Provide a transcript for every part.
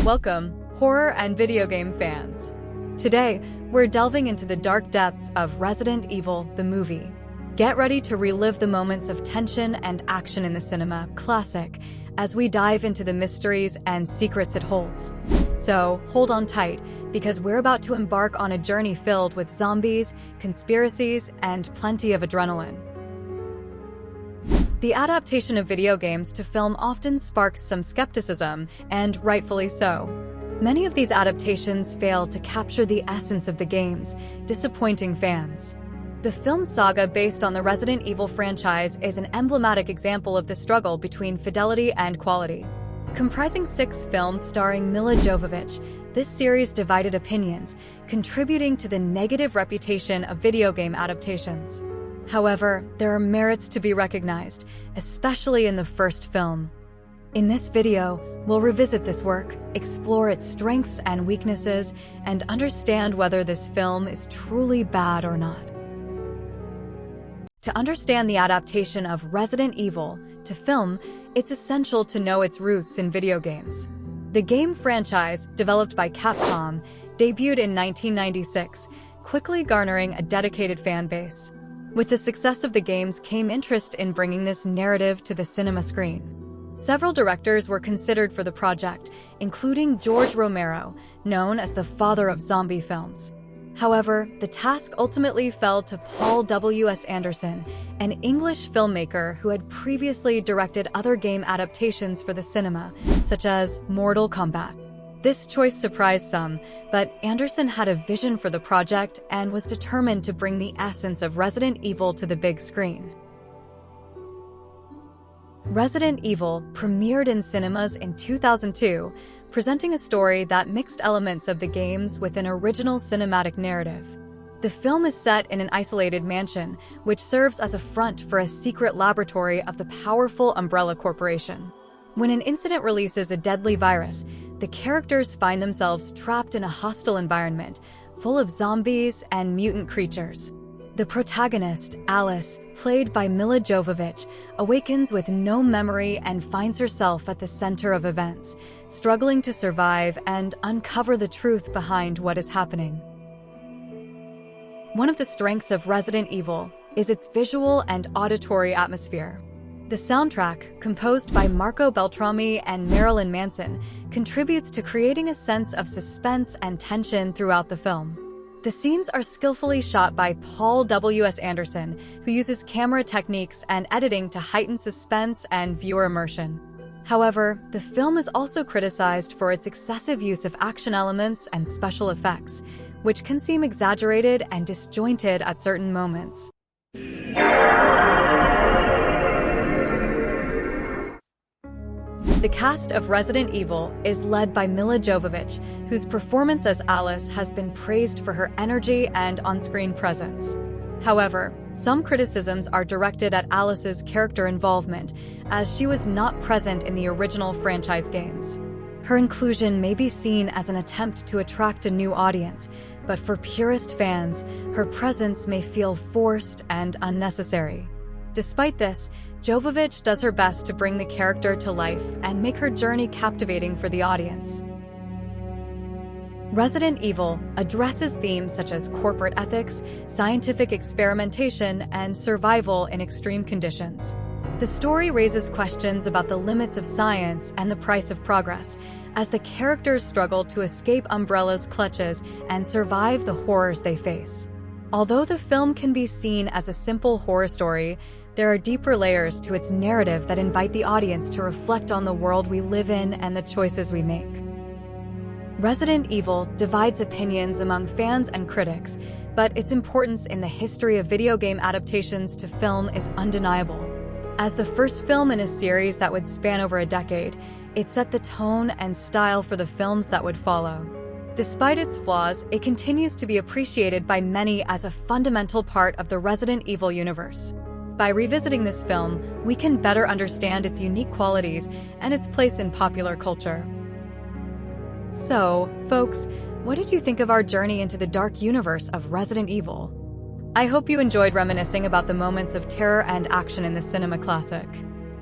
Welcome, horror and video game fans. Today, we're delving into the dark depths of Resident Evil, the movie. Get ready to relive the moments of tension and action in the cinema classic as we dive into the mysteries and secrets it holds. So, hold on tight, because we're about to embark on a journey filled with zombies, conspiracies, and plenty of adrenaline. The adaptation of video games to film often sparks some skepticism, and rightfully so. Many of these adaptations fail to capture the essence of the games, disappointing fans. The film saga based on the Resident Evil franchise is an emblematic example of the struggle between fidelity and quality. Comprising 6 films starring Milla Jovovich, this series divided opinions, contributing to the negative reputation of video game adaptations. However, there are merits to be recognized, especially in the first film. In this video, we'll revisit this work, explore its strengths and weaknesses, and understand whether this film is truly bad or not. To understand the adaptation of Resident Evil to film, it's essential to know its roots in video games. The game franchise, developed by Capcom, debuted in 1996, quickly garnering a dedicated fan base. With the success of the games came interest in bringing this narrative to the cinema screen. Several directors were considered for the project, including George Romero, known as the father of zombie films. However, the task ultimately fell to Paul W.S. Anderson, an English filmmaker who had previously directed other game adaptations for the cinema, such as Mortal Kombat. This choice surprised some, but Anderson had a vision for the project and was determined to bring the essence of Resident Evil to the big screen. Resident Evil premiered in cinemas in 2002, presenting a story that mixed elements of the games with an original cinematic narrative. The film is set in an isolated mansion, which serves as a front for a secret laboratory of the powerful Umbrella Corporation. When an incident releases a deadly virus, the characters find themselves trapped in a hostile environment, full of zombies and mutant creatures. The protagonist, Alice, played by Milla Jovovich, awakens with no memory and finds herself at the center of events, struggling to survive and uncover the truth behind what is happening. One of the strengths of Resident Evil is its visual and auditory atmosphere. The soundtrack, composed by Marco Beltrami and Marilyn Manson, contributes to creating a sense of suspense and tension throughout the film. The scenes are skillfully shot by Paul W.S. Anderson, who uses camera techniques and editing to heighten suspense and viewer immersion. However, the film is also criticized for its excessive use of action elements and special effects, which can seem exaggerated and disjointed at certain moments. The cast of Resident Evil is led by Milla Jovovich, whose performance as Alice has been praised for her energy and on-screen presence. However, some criticisms are directed at Alice's character involvement, as she was not present in the original franchise games. Her inclusion may be seen as an attempt to attract a new audience, but for purist fans, her presence may feel forced and unnecessary. Despite this, Jovovich does her best to bring the character to life and make her journey captivating for the audience. Resident Evil addresses themes such as corporate ethics, scientific experimentation, and survival in extreme conditions. The story raises questions about the limits of science and the price of progress, as the characters struggle to escape Umbrella's clutches and survive the horrors they face. Although the film can be seen as a simple horror story, there are deeper layers to its narrative that invite the audience to reflect on the world we live in and the choices we make. Resident Evil divides opinions among fans and critics, but its importance in the history of video game adaptations to film is undeniable. As the first film in a series that would span over a decade, it set the tone and style for the films that would follow. Despite its flaws, it continues to be appreciated by many as a fundamental part of the Resident Evil universe. By revisiting this film, we can better understand its unique qualities and its place in popular culture. So, folks, what did you think of our journey into the dark universe of Resident Evil? I hope you enjoyed reminiscing about the moments of terror and action in the cinema classic.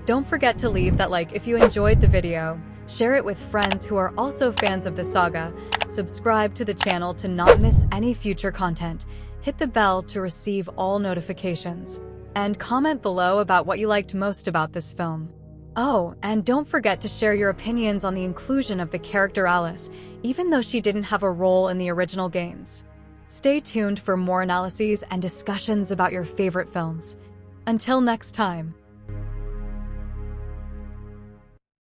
Don't forget to leave that like if you enjoyed the video, Share it with friends who are also fans of the saga. Subscribe to the channel to not miss any future content. Hit the bell to receive all notifications. And comment below about what you liked most about this film. Oh, and don't forget to share your opinions on the inclusion of the character Alice, even though she didn't have a role in the original games. Stay tuned for more analyses and discussions about your favorite films. Until next time.